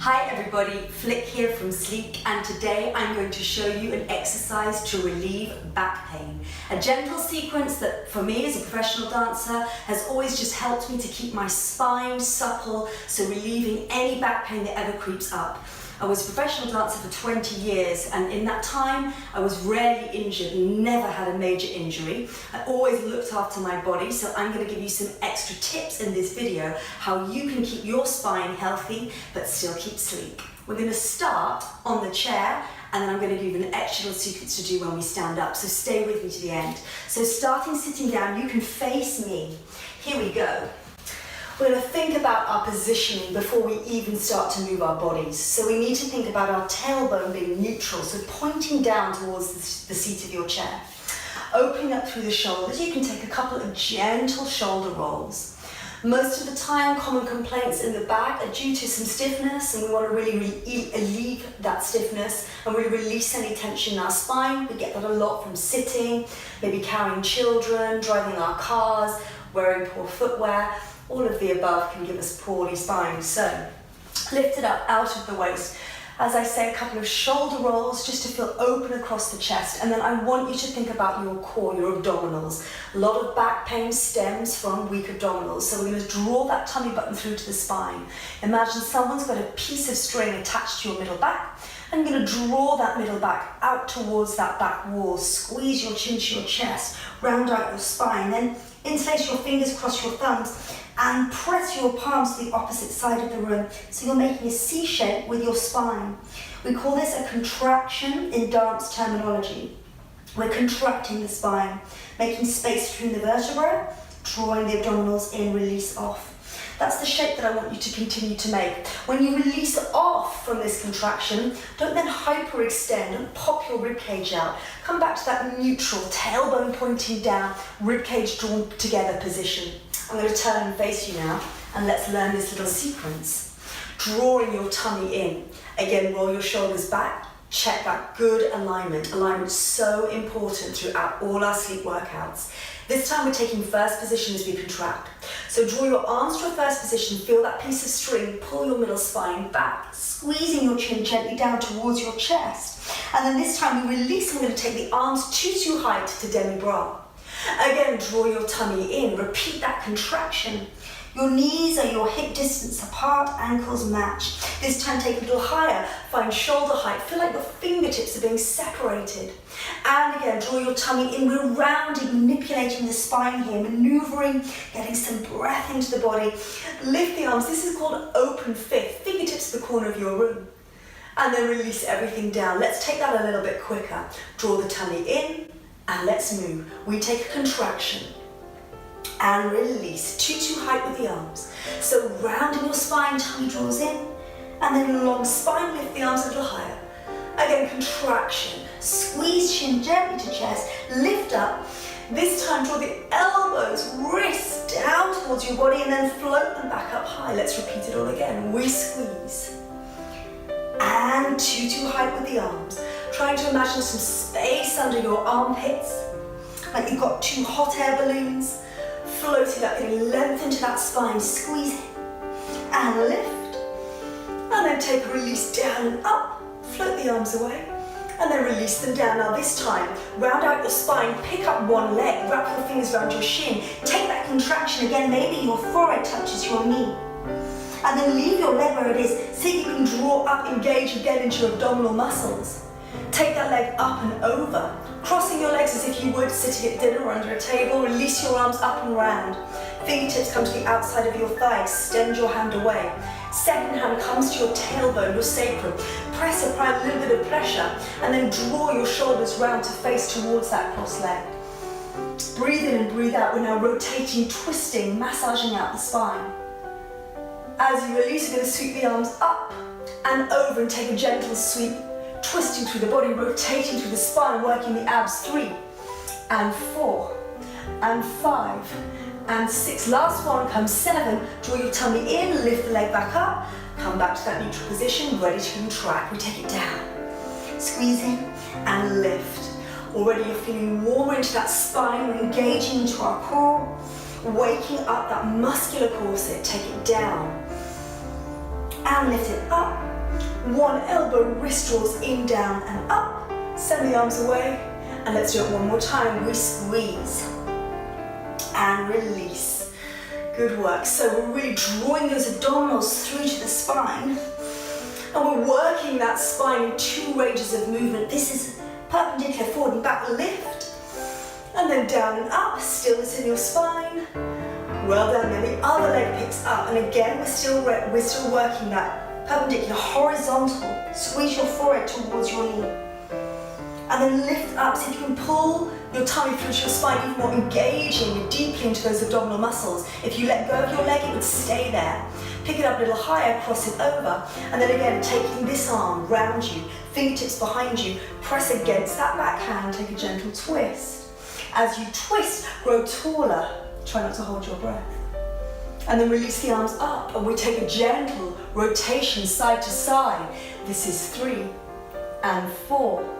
Hi everybody, Flick here from Sleek, and today I'm going to show you an exercise to relieve back pain. A gentle sequence that for me as a professional dancer has always just helped me to keep my spine supple, so relieving any back pain that ever creeps up. I was a professional dancer for 20 years, and in that time I was rarely injured, never had a major injury. I always looked after my body, so I'm going to give you some extra tips in this video how you can keep your spine healthy but still keep sleek. We're going to start on the chair, and then I'm going to give you an extra little sequence to do when we stand up, so stay with me to the end. So starting sitting down, you can face me. Here we go. We're going to think about our positioning before we even start to move our bodies. So we need to think about our tailbone being neutral, so pointing down towards the seat of your chair. Opening up through the shoulders, you can take a couple of gentle shoulder rolls. Most of the time, common complaints in the back are due to some stiffness, and we want to really relieve that stiffness and really release any tension in our spine. We get that a lot from sitting, maybe carrying children, driving our cars, wearing poor footwear. All of the above can give us poorly spine. So lift it up out of the waist. As I say, a couple of shoulder rolls just to feel open across the chest. And then I want you to think about your core, your abdominals. A lot of back pain stems from weak abdominals. So we're going to draw that tummy button through to the spine. Imagine someone's got a piece of string attached to your middle back. And you're going to draw that middle back out towards that back wall. Squeeze your chin to your chest. Round out your spine. Then interlace your fingers, cross your thumbs, and press your palms to the opposite side of the room. So you're making a C shape with your spine. We call this a contraction in dance terminology. We're contracting the spine, making space between the vertebrae, drawing the abdominals in, release off. That's the shape that I want you to continue to make. When you release off from this contraction, don't then hyperextend and pop your ribcage out. Come back to that neutral, tailbone pointing down, ribcage drawn together position. I'm going to turn and face you now, and let's learn this little sequence. Drawing your tummy in. Again, roll your shoulders back. Check that good alignment. Alignment's so important throughout all our sleep workouts. This time we're taking first position as we contract. So draw your arms to a first position, feel that piece of string, pull your middle spine back, squeezing your chin gently down towards your chest. And then this time we release, and we're going to take the arms to height to demi-bras. Again, draw your tummy in, repeat that contraction. Your knees are your hip distance apart, ankles match. This time take a little higher, find shoulder height, feel like your fingertips are being separated. And again, draw your tummy in, we're rounding, manipulating the spine here, maneuvering, getting some breath into the body. Lift the arms, this is called open fifth, fingertips to the corner of your room. And then release everything down. Let's take that a little bit quicker. Draw the tummy in, and let's move. We take a contraction and release, tutu height with the arms. So rounding your spine, tummy draws in, and then long spine, lift the arms a little higher. Again, contraction, squeeze chin gently to chest, lift up. This time draw the elbows, wrists down towards your body, and then float them back up high. Let's repeat it all again. We squeeze. And tutu height with the arms. Trying to imagine some space under your armpits, like you've got two hot air balloons. Floating up, getting length into that spine, squeeze it, and lift, and then take a release down and up, float the arms away, and then release them down. Now this time, round out your spine, pick up one leg, wrap your fingers around your shin, take that contraction again, maybe your forehead touches your knee, and then leave your leg where it is, so you can draw up, engage again into your abdominal muscles. Take that leg up and over, crossing your legs as if you would sitting at dinner or under a table. Release your arms up and round. Fingertips come to the outside of your thigh. Extend your hand away. Second hand comes to your tailbone, your sacrum. Press, apply a little bit of pressure, and then draw your shoulders round to face towards that cross leg. Breathe in and breathe out. We're now rotating, twisting, massaging out the spine. As you release, you're going to sweep the arms up and over and take a gentle sweep. Twisting through the body, rotating through the spine, working the abs. 3 and 4 and 5 and 6. Last one comes 7. Draw your tummy in, lift the leg back up, come back to that neutral position, ready to contract. We take it down, squeeze in and lift. Already you're feeling warmer into that spine, we're engaging into our core, waking up that muscular corset. Take it down and lift it up. One elbow, wrist draws in, down and up. Send the arms away, and let's do it one more time. We squeeze and release. Good work. So we're really drawing those abdominals through to the spine, and we're working that spine in two ranges of movement. This is perpendicular, forward and back lift, and then down and up. Stillness in your spine. Well done. Then the other leg picks up, and again we're still working that perpendicular, horizontal. Squeeze your forehead towards your knee, and then lift up. So if you can pull your tummy through to your spine even more, engaging deeply into those abdominal muscles. If you let go of your leg, it would stay there. Pick it up a little higher, cross it over, and then again taking this arm round you, fingertips behind you, press against that backhand, take a gentle twist. As you twist, grow taller. Try not to hold your breath. And then release the arms up, and we take a gentle rotation side to side. This is 3 and 4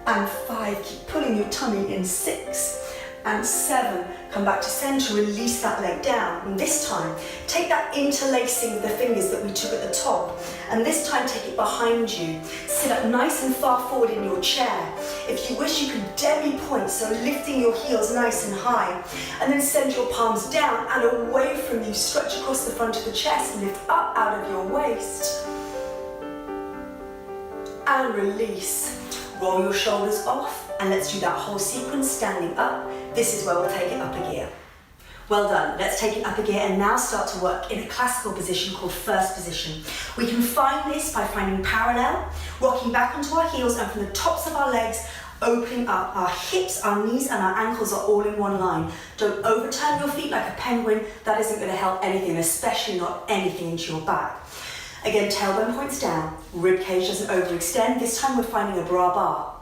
and 5. Keep pulling your tummy in. 6 and 7. Come back to center, release that leg down. And this time, take that interlacing of the fingers that we took at the top, and this time take it behind you. Sit up nice and far forward in your chair. If you wish, you can demi-point, so lifting your heels nice and high, and then send your palms down and away from you. Stretch across the front of the chest, lift up out of your waist, and release. Roll your shoulders off, and let's do that whole sequence standing up. This is where we'll take it up a gear. Well done. Let's take it up a gear and now start to work in a classical position called first position. We can find this by finding parallel, rocking back onto our heels, and from the tops of our legs, opening up. Our hips, our knees and our ankles are all in one line. Don't overturn your feet like a penguin. That isn't going to help anything, especially not anything into your back. Again, tailbone points down, rib cage doesn't overextend. This time we're finding a bra bar.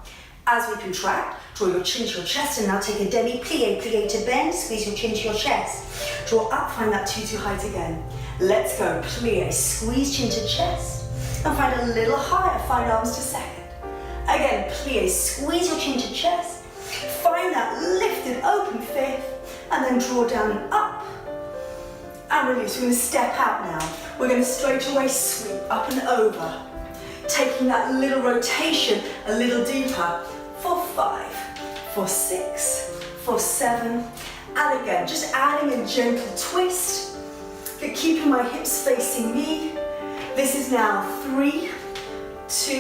As we contract, draw your chin to your chest, and now take a demi-plie, plie to bend, squeeze your chin to your chest. Draw up, find that tutu height again. Let's go, plie, squeeze chin to chest, and find a little higher, find arms to second. Again, plie, squeeze your chin to chest, find that lifted open fifth, and then draw down and up, and release. We're going to step out now. We're going to straight away sweep up and over, taking that little rotation a little deeper for 5, for 6, for 7, and again, just adding a gentle twist, but keeping my hips facing me. This is now 3, 2,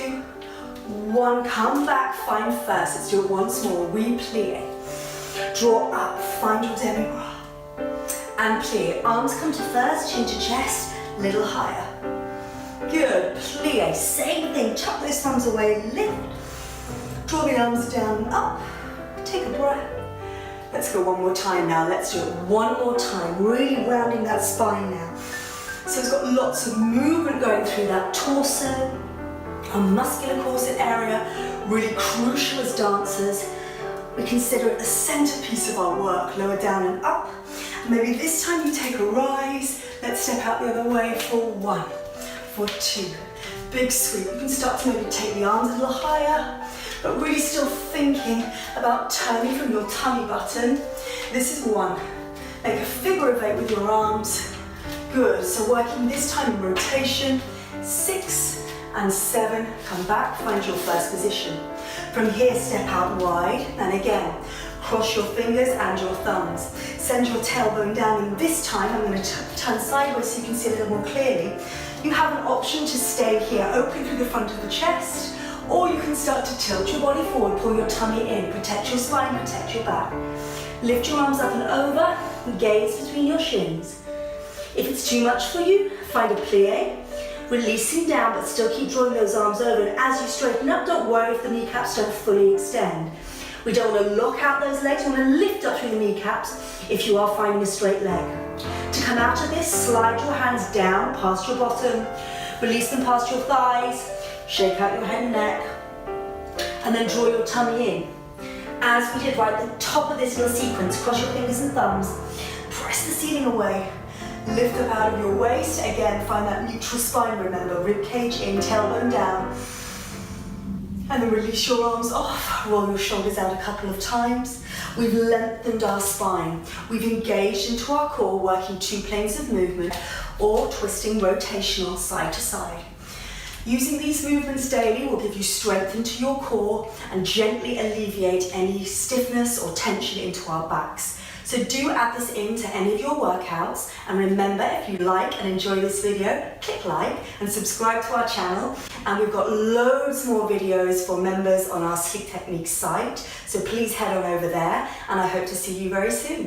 1, come back, find first. Let's do it once more. Replie. Draw up, find your demi-bras. And plie. Arms come to first, chin to chest, little higher. Good, plie. Same thing, tuck those thumbs away, lift. Draw the arms down and up. Take a breath. Let's go one more time now. Let's do it one more time. Really rounding that spine now. So it's got lots of movement going through that torso, our muscular corset area, really crucial as dancers. We consider it the centerpiece of our work, lower down and up. Maybe this time you take a rise. Let's step out the other way for 1, for 2. Big sweep. You can start to maybe take the arms a little higher, but really still thinking about turning from your tummy button. This is 1. Make a figure of 8 with your arms. Good. So working this time in rotation. 6 and 7. Come back, find your first position. From here, step out wide, and again, cross your fingers and your thumbs. Send your tailbone down, and this time I'm going to turn sideways so you can see a little more clearly. You have an option to stay here, open through the front of the chest, or you can start to tilt your body forward, pull your tummy in, protect your spine, protect your back. Lift your arms up and over, gaze between your shins. If it's too much for you, find a plie. Releasing down, but still keep drawing those arms over. And as you straighten up, don't worry if the kneecaps don't fully extend. We don't want to lock out those legs, we want to lift up through the kneecaps if you are finding a straight leg. To come out of this, slide your hands down past your bottom, release them past your thighs, shake out your head and neck, and then draw your tummy in. As we did right at the top of this little sequence, cross your fingers and thumbs, press the ceiling away. Lift up out of your waist. Again, find that neutral spine, remember. Rib cage in, tailbone down. And then release your arms off, roll your shoulders out a couple of times. We've lengthened our spine. We've engaged into our core, working 2 planes of movement or twisting rotational side to side. Using these movements daily will give you strength into your core and gently alleviate any stiffness or tension into our backs. So do add this into any of your workouts, and remember, if you like and enjoy this video, click like and subscribe to our channel. And we've got loads more videos for members on our Sleep Techniques site, so please head on over there, and I hope to see you very soon.